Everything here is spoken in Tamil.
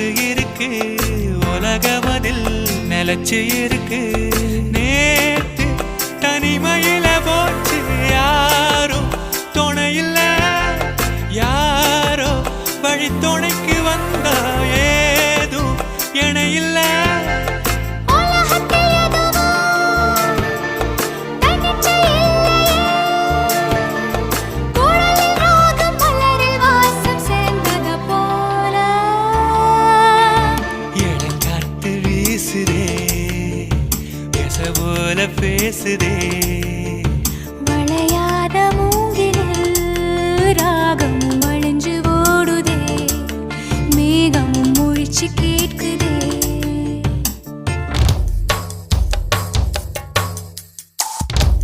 காத்து இருக்கு உலகமதில் நிலச்சு இருக்கு நேத்து தனிமையில போச்சு யாரும் துணையில்ல யாரோ வழி துணைக்கு வந்தா ஏதும் இணையில்ல போல பேசுதே வளையாத மூங்கிலில் ராகமும் வழிஞ்சு ஓடுதே மேகமும் முழிச்சு